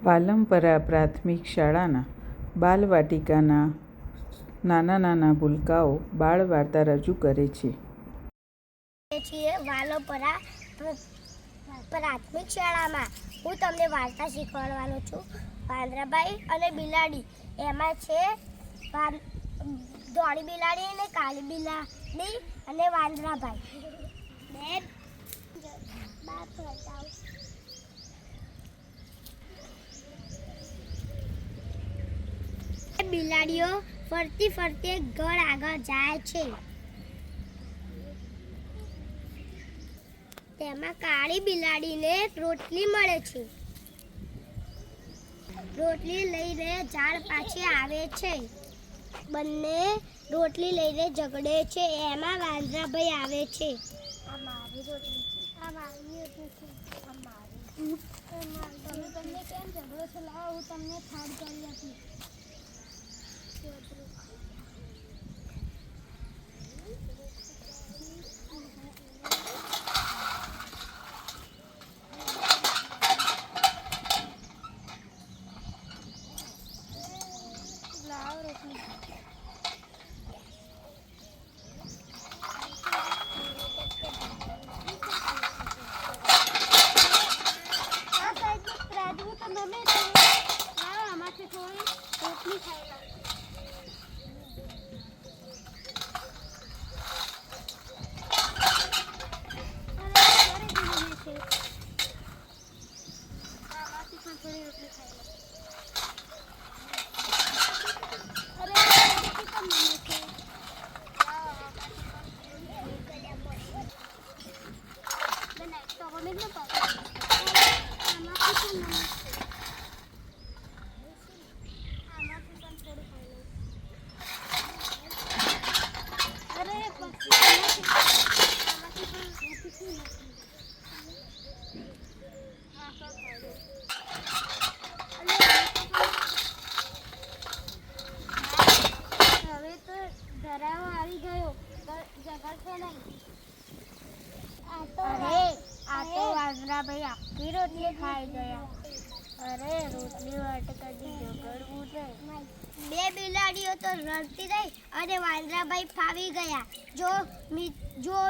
પાલમપરા પ્રાથમિક શાળાના બાલવાટિકાના નાના ભૂલકાઓ બાળ વાર્તા રજૂ કરે છે. વાલોપરા પ્રાથમિક શાળામાં હું તમને વાર્તા શીખવાડવાનો છું. વાંદરાભાઈ અને બિલાડી. એમાં છે ધોળી બિલાડી અને કાળી બિલાડી અને વાંદરાભાઈ. બિલાડીઓ ફરતી ફરતી ઘર આગળ જાય છે. તેમાં કાળી બિલાડીને રોટલી મળે છે. રોટલી લઈને ઝાડ પાછી આવે છે. બંને રોટલી લઈને ઝઘડે છે. એમાં વાંદરાભાઈ આવે છે. આ મારી રોટલી છે, આ મારી રોટલી છે, આ મારી. તમે તમને કેમ ઝઘડો છો? લાવો હું તમને થાળ કરી આપીશ. વાંદરાભાઈ આખી રોટલી ખાઈ ગયા. અરે રોટલી માટે કદી ઝઘડવું નહીં. બે બિલાડીઓ તો રડતી રહી અને વાંદરાભાઈ ફાવી ગયા. જો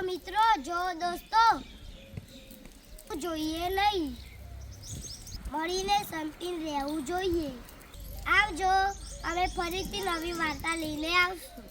મિત્રો, જો દોસ્તો, જોઈએ નહીં, મળીને સંપીને રહેવું જોઈએ. આવજો. અમે ફરીથી નવી વાર્તા લઈને આવશું.